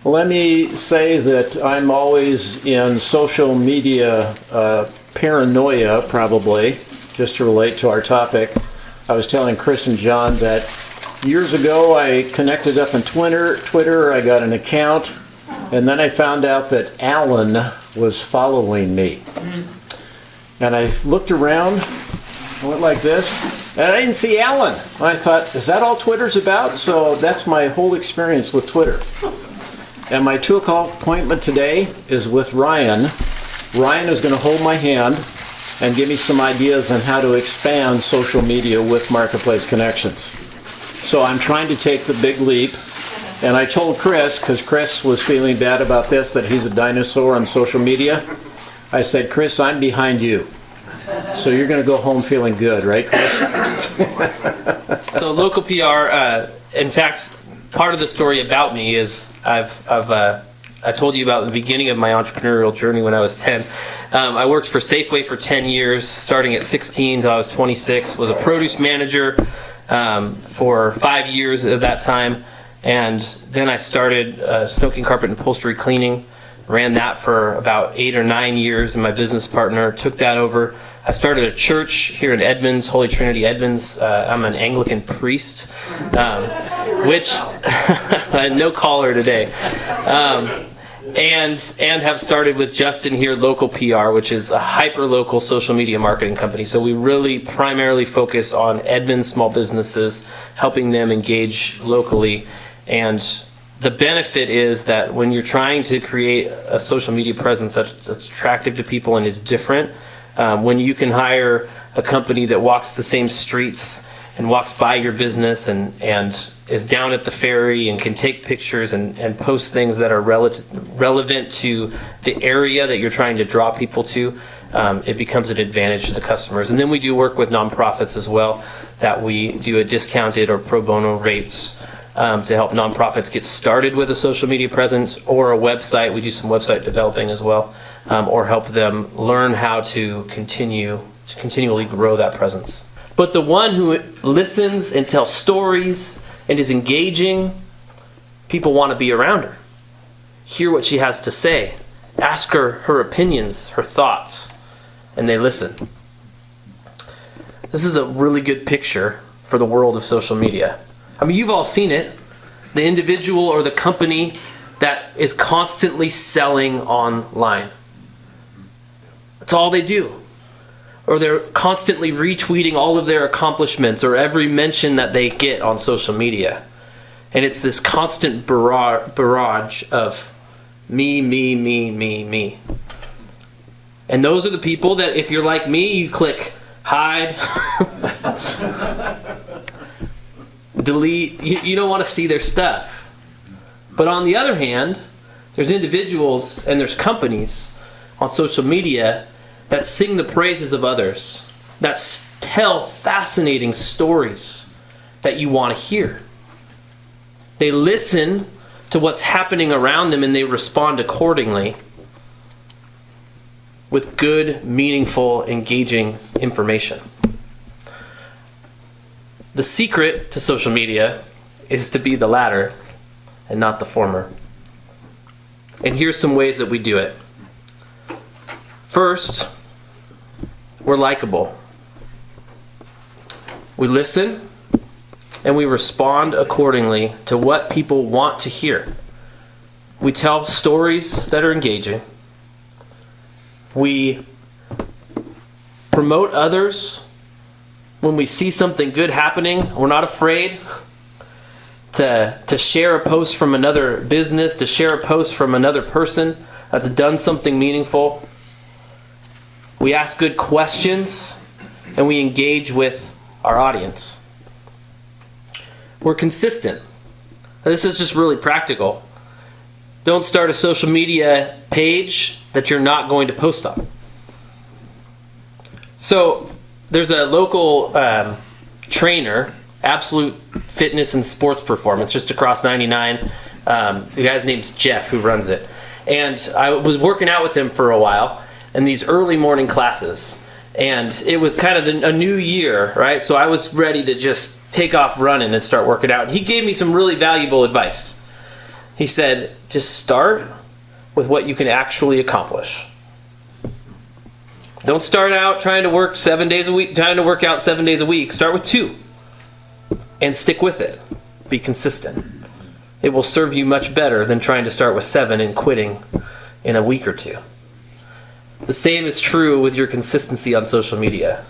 Let me say that I'm always in social media paranoia, probably, just to relate to our topic. I was telling Chris and John that years ago I connected up on Twitter, I got an account, and then I found out that Alan was following me. And I looked around, I went like this, and I didn't see Alan. I thought, is that all Twitter's about? So that's my whole experience with Twitter. And my 2 o'clock appointment today is with Ryan. Ryan is going to hold my hand and give me some ideas on how to expand social media with Marketplace Connections. So I'm trying to take the big leap. And I told Chris, because Chris was feeling bad about this, that he's a dinosaur on social media. I said, Chris, I'm behind you. So you're going to go home feeling good, right, Chris? So local PR, in fact, part of the story about me is I told you about the beginning of my entrepreneurial journey when I was 10. I worked for Safeway for 10 years, starting at 16 until I was 26. Was a produce manager for 5 years of that time, and then I started smoking carpet and upholstery cleaning. Ran that for about 8 or 9 years, and my business partner took that over. I started a church here in Edmonds, Holy Trinity Edmonds. I'm an Anglican priest, which I had no collar today, and have started with Justin here, Local PR, which is a hyper-local social media marketing company. So we really primarily focus on Edmonds small businesses, helping them engage locally. And the benefit is that when you're trying to create a social media presence that's attractive to people and is different, when you can hire a company that walks the same streets and walks by your business and is down at the ferry and can take pictures and post things that are relevant to the area that you're trying to draw people to, it becomes an advantage to the customers. And then we do work with nonprofits as well, that we do a discounted or pro bono rates to help nonprofits get started with a social media presence or a website. We do some website developing as well, or help them learn how to continually grow that presence. But the one who listens and tells stories and is engaging, people want to be around her. Hear what she has to say. Ask her opinions, her thoughts, and they listen. This is a really good picture for the world of social media. I mean, you've all seen it. The individual or the company that is constantly selling online. That's all they do. Or they're constantly retweeting all of their accomplishments or every mention that they get on social media. And it's this constant barrage of me, me, me, me, me. And those are the people that, if you're like me, you click hide, delete. You don't want to see their stuff. But on the other hand, there's individuals and there's companies on social media that sing the praises of others, that tell fascinating stories that you want to hear. They listen to what's happening around them and they respond accordingly with good, meaningful, engaging information. The secret to social media is to be the latter and not the former. And here's some ways that we do it. First, we're likable. We listen and we respond accordingly to what people want to hear. We tell stories that are engaging. We promote others. When we see something good happening, we're not afraid to share a post from another business, to share a post from another person that's done something meaningful. We ask good questions and we engage with our audience. We're consistent. This is just really practical. Don't start a social media page that you're not going to post on. So there's a local trainer, Absolute Fitness and Sports Performance, just across 99. The guy's name's Jeff, who runs it. And I was working out with him for a while in these early morning classes. And it was kind of a new year, right? So I was ready to just take off running and start working out. And he gave me some really valuable advice. He said, just start with what you can actually accomplish. Don't start out trying to work 7 days a week, trying to work out 7 days a week. Start with 2 and stick with it. Be consistent. It will serve you much better than trying to start with 7 and quitting in a week or 2. The same is true with your consistency on social media.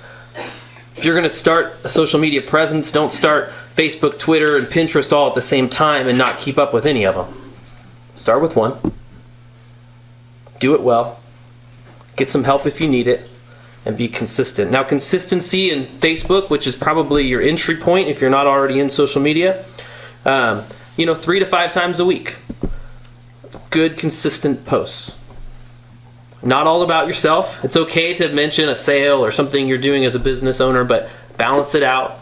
If you're going to start a social media presence, don't start Facebook, Twitter, and Pinterest all at the same time and not keep up with any of them. Start with 1. Do it well. Get some help if you need it, and be consistent. Now, consistency in Facebook, which is probably your entry point if you're not already in social media, 3 to 5 times a week. Good, consistent posts. Not all about yourself. It's okay to mention a sale or something you're doing as a business owner, but balance it out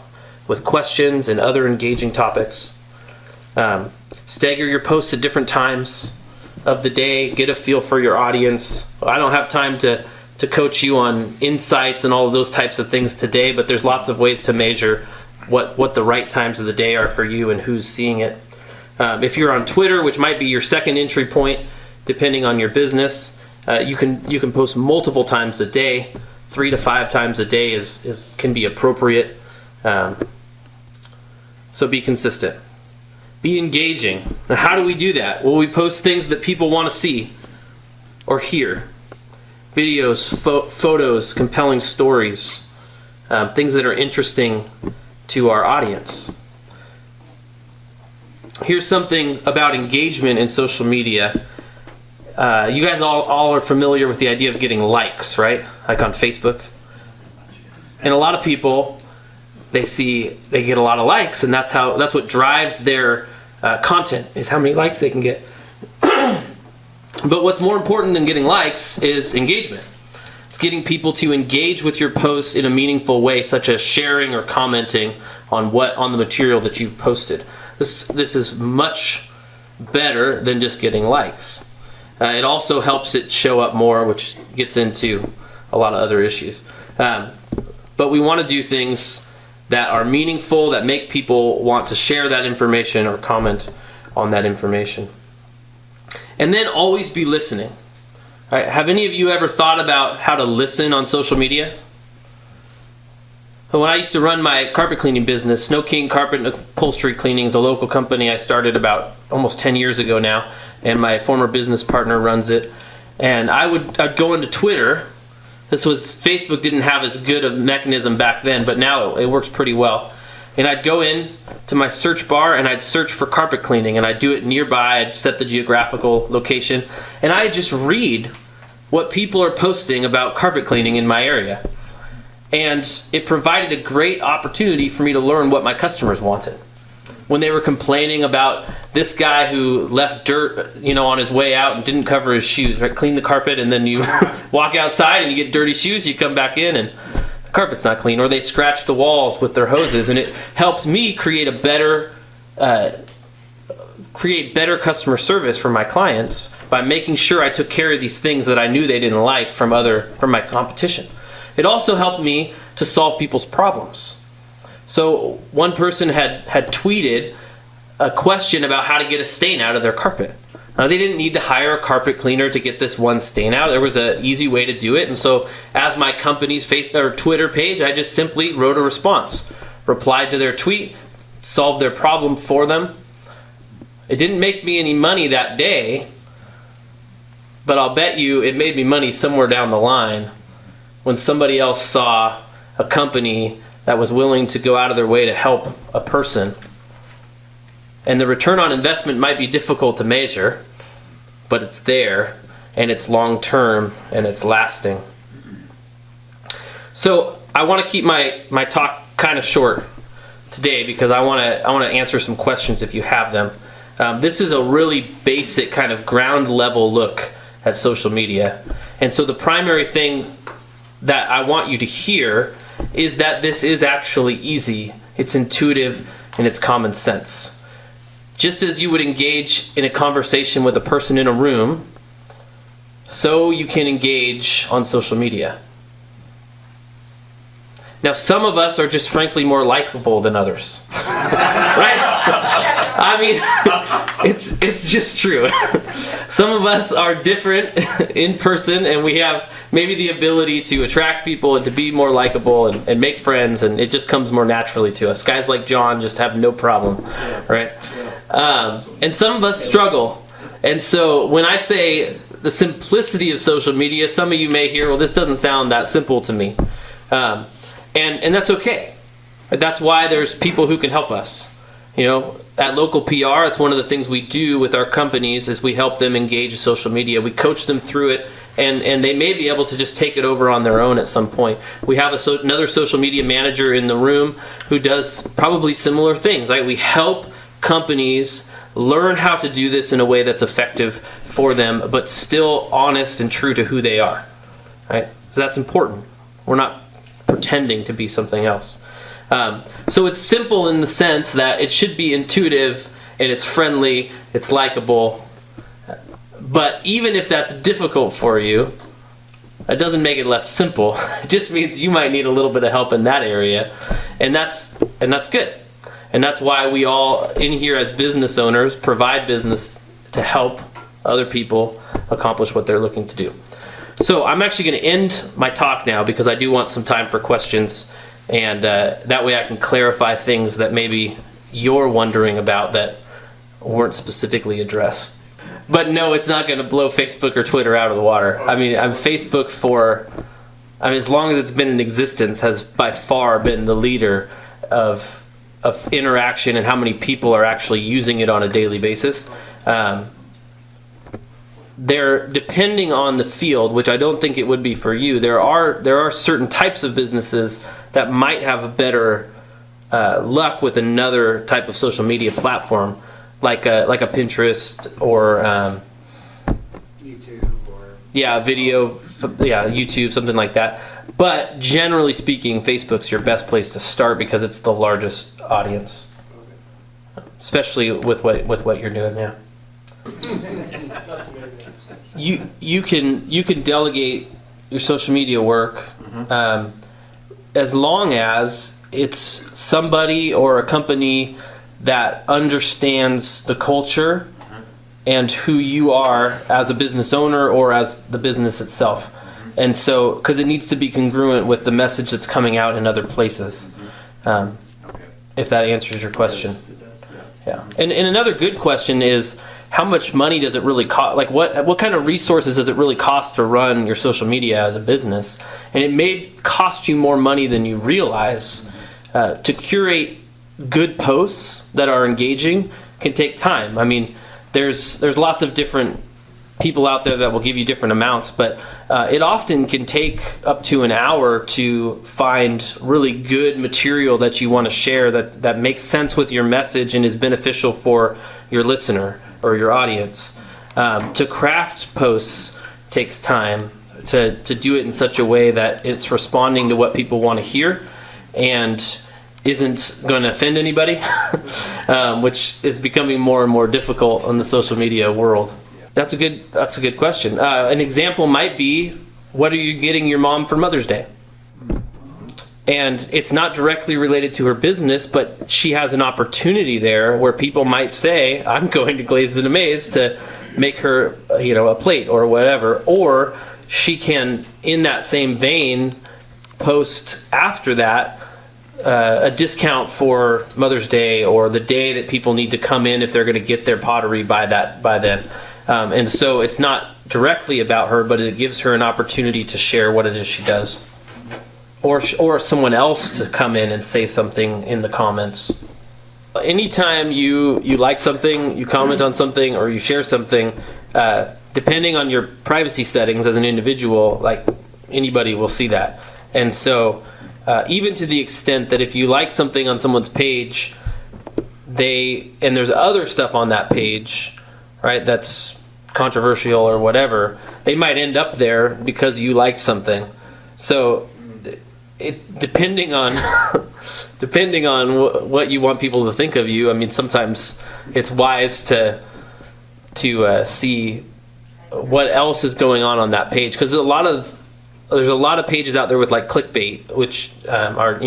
with questions and other engaging topics. Stagger your posts at different times of the day. Get a feel for your audience. I don't have time to coach you on insights and all of those types of things today, but there's lots of ways to measure what the right times of the day are for you and who's seeing it. If you're on Twitter, which might be your second entry point, depending on your business, you can post multiple times a day. 3 to 5 times a day can be appropriate. So be consistent. Be engaging. Now, how do we do that? Well, we post things that people want to see or hear. Videos, photos, compelling stories, things that are interesting to our audience. Here's something about engagement in social media. You guys all are familiar with the idea of getting likes, right? Like on Facebook. And a lot of people, they get a lot of likes, and that's what drives their content, is how many likes they can get. But what's more important than getting likes is engagement. It's getting people to engage with your posts in a meaningful way, such as sharing or commenting on the material that you've posted. This is much better than just getting likes. It also helps it show up more, which gets into a lot of other issues. But we want to do things that are meaningful, that make people want to share that information or comment on that information. And then always be listening. All right, have any of you ever thought about how to listen on social media? When I used to run my carpet cleaning business, Snow King Carpet and Upholstery Cleaning is a local company I started about almost 10 years ago now, and my former business partner runs it. And I'd go into Twitter. Facebook didn't have as good a mechanism back then, but now it works pretty well. And I'd go in to my search bar and I'd search for carpet cleaning, and I'd do it nearby. I'd set the geographical location, and I'd just read what people are posting about carpet cleaning in my area. And it provided a great opportunity for me to learn what my customers wanted. When they were complaining about this guy who left dirt, on his way out and didn't cover his shoes, right? Clean the carpet, and then you walk outside and you get dirty shoes, you come back in and the carpet's not clean. Or they scratch the walls with their hoses, and it helped me create better customer service for my clients by making sure I took care of these things that I knew they didn't like from my competition. It also helped me to solve people's problems. So one person had tweeted a question about how to get a stain out of their carpet. Now, they didn't need to hire a carpet cleaner to get this one stain out. There was an easy way to do it. And so as my company's Facebook or Twitter page, I just simply wrote a response, replied to their tweet, solved their problem for them. It didn't make me any money that day, but I'll bet you it made me money somewhere down the line when somebody else saw a company that was willing to go out of their way to help a person. And the return on investment might be difficult to measure, but it's there, and it's long-term, and it's lasting. So I want to keep my talk kind of short today because I want to answer some questions if you have them. This is a really basic kind of ground level look at social media. And so the primary thing that I want you to hear is that this is actually easy, it's intuitive, and it's common sense. Just as you would engage in a conversation with a person in a room, so you can engage on social media. Now, some of us are just frankly more likable than others, right? I mean, it's just true. Some of us are different in person, and we have maybe the ability to attract people and to be more likable and make friends, and it just comes more naturally to us. Guys like John just have no problem, right? And some of us struggle. And so when I say the simplicity of social media, some of you may hear, well, this doesn't sound that simple to me. And that's okay. That's why there's people who can help us. You know, at Local PR, it's one of the things we do with our companies is we help them engage social media. We coach them through it, and they may be able to just take it over on their own at some point. We have another social media manager in the room who does probably similar things, right? We help companies learn how to do this in a way that's effective for them, but still honest and true to who they are, right? So that's important. We're not pretending to be something else. So it's simple in the sense that it should be intuitive and it's friendly, it's likable. But even if that's difficult for you, that doesn't make it less simple. It just means you might need a little bit of help in that area, and that's good. And that's why we all in here as business owners provide business to help other people accomplish what they're looking to do. So I'm actually going to end my talk now because I do want some time for questions, and that way I can clarify things that maybe you're wondering about that weren't specifically addressed. But no, it's not going to blow Facebook or Twitter out of the water. I mean, Facebook as long as it's been in existence, has by far been the leader of interaction and how many people are actually using it on a daily basis. They're depending on the field, which I don't think it would be for you. There are certain types of businesses that might have a better luck with another type of social media platform, like a Pinterest or YouTube or YouTube, something like that. But generally speaking, Facebook's your best place to start because it's the largest audience, especially with what you're doing now. You can delegate your social media work as long as it's somebody or a company that understands the culture and who you are as a business owner or as the business itself. And so, because it needs to be congruent with the message that's coming out in other places. If that answers your question. Yeah. And another good question is, how much money does it really cost? Like, what kind of resources does it really cost to run your social media as a business? And it may cost you more money than you realize. To curate good posts that are engaging can take time. I mean, there's lots of different people out there that will give you different amounts, but it often can take up to an hour to find really good material that you want to share that makes sense with your message and is beneficial for your listener or your audience. To craft posts takes time, to do it in such a way that it's responding to what people want to hear and isn't going to offend anybody, which is becoming more and more difficult in the social media world. That's a good question. An example might be, what are you getting your mom for Mother's Day? And it's not directly related to her business, but she has an opportunity there where people might say, I'm going to Glazes and Amaze to make her, a plate or whatever. Or she can, in that same vein, post after that a discount for Mother's Day or the day that people need to come in if they're going to get their pottery by then. And so it's not directly about her, but it gives her an opportunity to share what it is she does. Or someone else to come in and say something in the comments. Anytime you like something, you comment on something, or you share something, depending on your privacy settings as an individual, like anybody will see that. And so even to the extent that if you like something on someone's page, and there's other stuff on that page, right, that's controversial or whatever, they might end up there because you liked something. So depending on what you want people to think of you, I mean, sometimes it's wise to see what else is going on that page, because there's a lot of pages out there with like clickbait, which are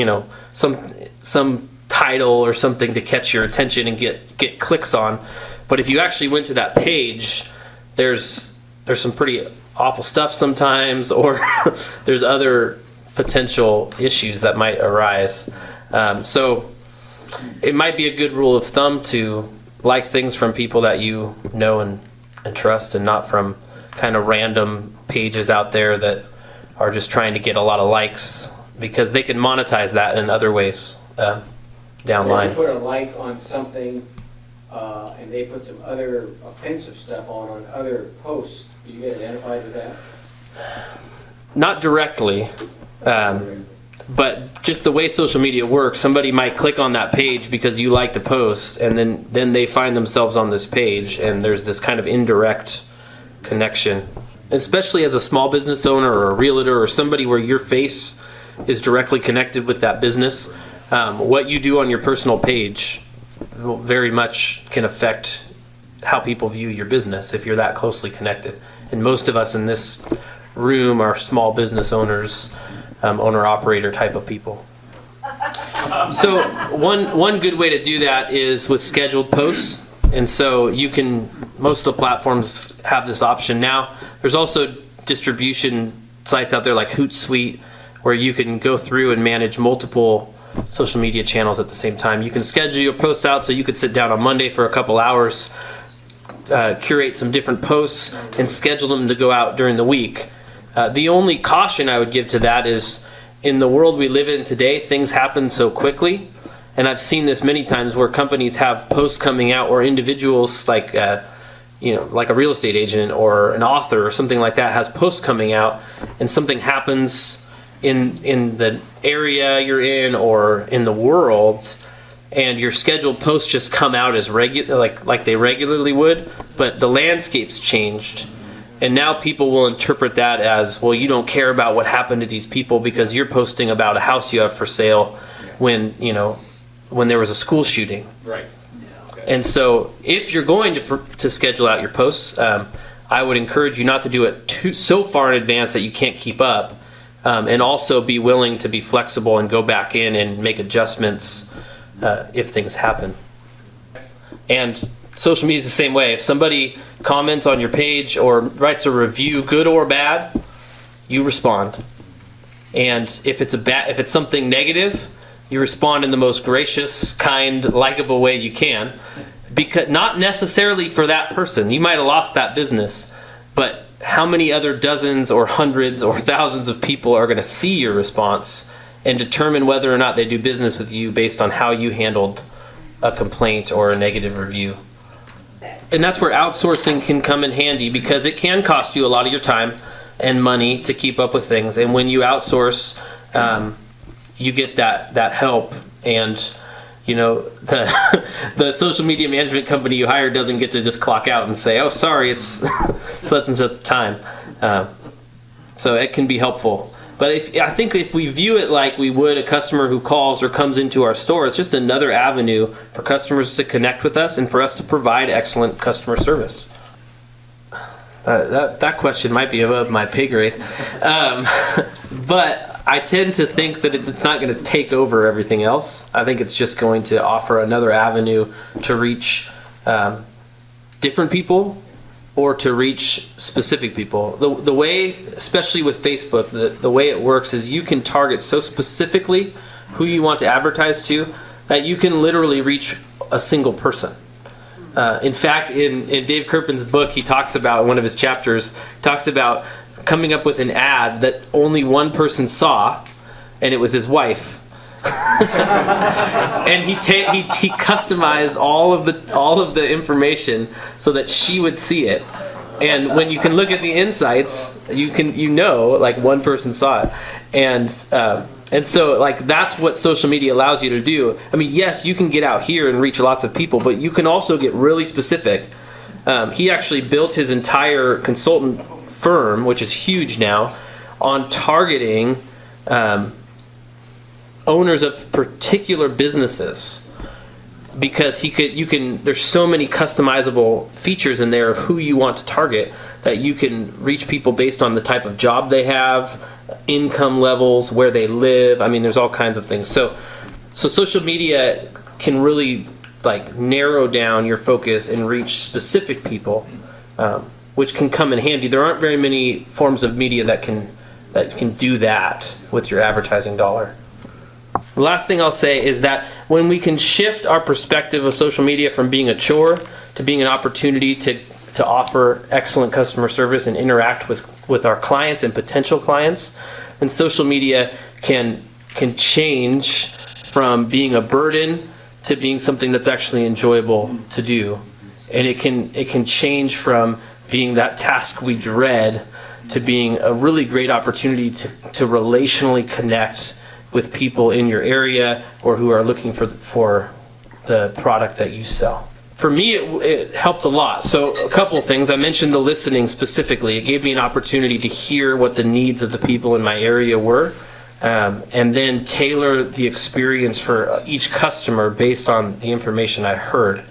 some title or something to catch your attention and get clicks on. But if you actually went to that page, there's some pretty awful stuff sometimes, or there's other potential issues that might arise. So it might be a good rule of thumb to like things from people that you know and trust, and not from kind of random pages out there that are just trying to get a lot of likes, because they can monetize that in other ways down So line. if you put a like on something, and they put some other offensive stuff on other posts, do you get identified with that? Not directly, but just the way social media works, somebody might click on that page because you liked a post, and then they find themselves on this page, and there's this kind of indirect connection. Especially as a small business owner or a realtor or somebody where your face is directly connected with that business, what you do on your personal page very much can affect how people view your business if you're that closely connected. And most of us in this room are small business owners, owner-operator type of people. So one good way to do that is with scheduled posts. And so most of the platforms have this option now. There's also distribution sites out there like Hootsuite, where you can go through and manage multiple social media channels at the same time. You can schedule your posts out, so you could sit down on Monday for a couple hours, curate some different posts, and schedule them to go out during the week. The only caution I would give to that is, in the world we live in today, things happen so quickly. And I've seen this many times where companies have posts coming out, or individuals like a real estate agent or an author or something like that has posts coming out, and something happens in the area you're in or in the world, and your scheduled posts just come out as like they regularly would, but the landscape's changed. And now people will interpret that as, well, you don't care about what happened to these people because you're posting about a house you have for sale when there was a school shooting. Right. And so if you're going to schedule out your posts, I would encourage you not to do it so far in advance that you can't keep up, and also be willing to be flexible and go back in and make adjustments if things happen. And social media is the same way. If somebody comments on your page or writes a review, good or bad, you respond. And if it's something negative, you respond in the most gracious, kind, likable way you can. Because not necessarily for that person. You might have lost that business, but how many other dozens or hundreds or thousands of people are going to see your response and determine whether or not they do business with you based on how you handled a complaint or a negative review? And that's where outsourcing can come in handy, because it can cost you a lot of your time and money to keep up with things. And when you outsource, you get that help, and the social media management company you hire doesn't get to just clock out and say, oh, sorry, it's such and such time. So it can be helpful. But I think if we view it like we would a customer who calls or comes into our store, it's just another avenue for customers to connect with us and for us to provide excellent customer service. That question might be above my pay grade. But I tend to think that it's not going to take over everything else. I think it's just going to offer another avenue to reach different people or to reach specific people. The way, especially with Facebook, the way it works is you can target so specifically who you want to advertise to that you can literally reach a single person. In fact, in Dave Kirpin's book, he talks about, in one of his chapters, talks about coming up with an ad that only one person saw, and it was his wife. And he customized all of the information so that she would see it. And when you can look at the insights, like one person saw it. And so like that's what social media allows you to do. I mean, yes, you can get out here and reach lots of people, but you can also get really specific. He actually built his entire consultant firm, which is huge now, on targeting owners of particular businesses, because there's so many customizable features in there of who you want to target that you can reach people based on the type of job they have, income levels, where they live. I mean, there's all kinds of things. So So social media can really like narrow down your focus and reach specific people, which can come in handy. There aren't very many forms of media that can do that with your advertising dollar. The last thing I'll say is that when we can shift our perspective of social media from being a chore to being an opportunity to offer excellent customer service and interact with our clients and potential clients, then social media can change from being a burden to being something that's actually enjoyable to do. And it can change from being that task we dread to being a really great opportunity to relationally connect with people in your area or who are looking for the product that you sell. For me, it helped a lot. So a couple of things. I mentioned the listening specifically. It gave me an opportunity to hear what the needs of the people in my area were, and then tailor the experience for each customer based on the information I heard.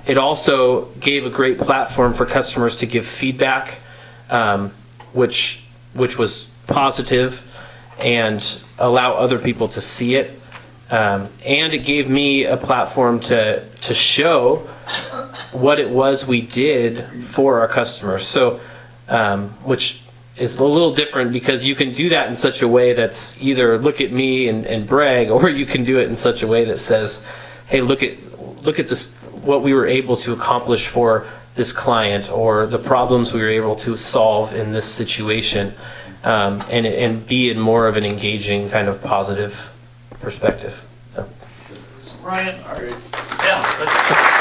It also gave a great platform for customers to give feedback, which was positive, and allow other people to see it. And it gave me a platform to show what it was we did for our customers. So, which is a little different because you can do that in such a way that's either look at me and brag, or you can do it in such a way that says, hey, look at this, what we were able to accomplish for this client, or the problems we were able to solve in this situation, and be in more of an engaging kind of positive perspective. So. Ryan, all right. Yeah, let's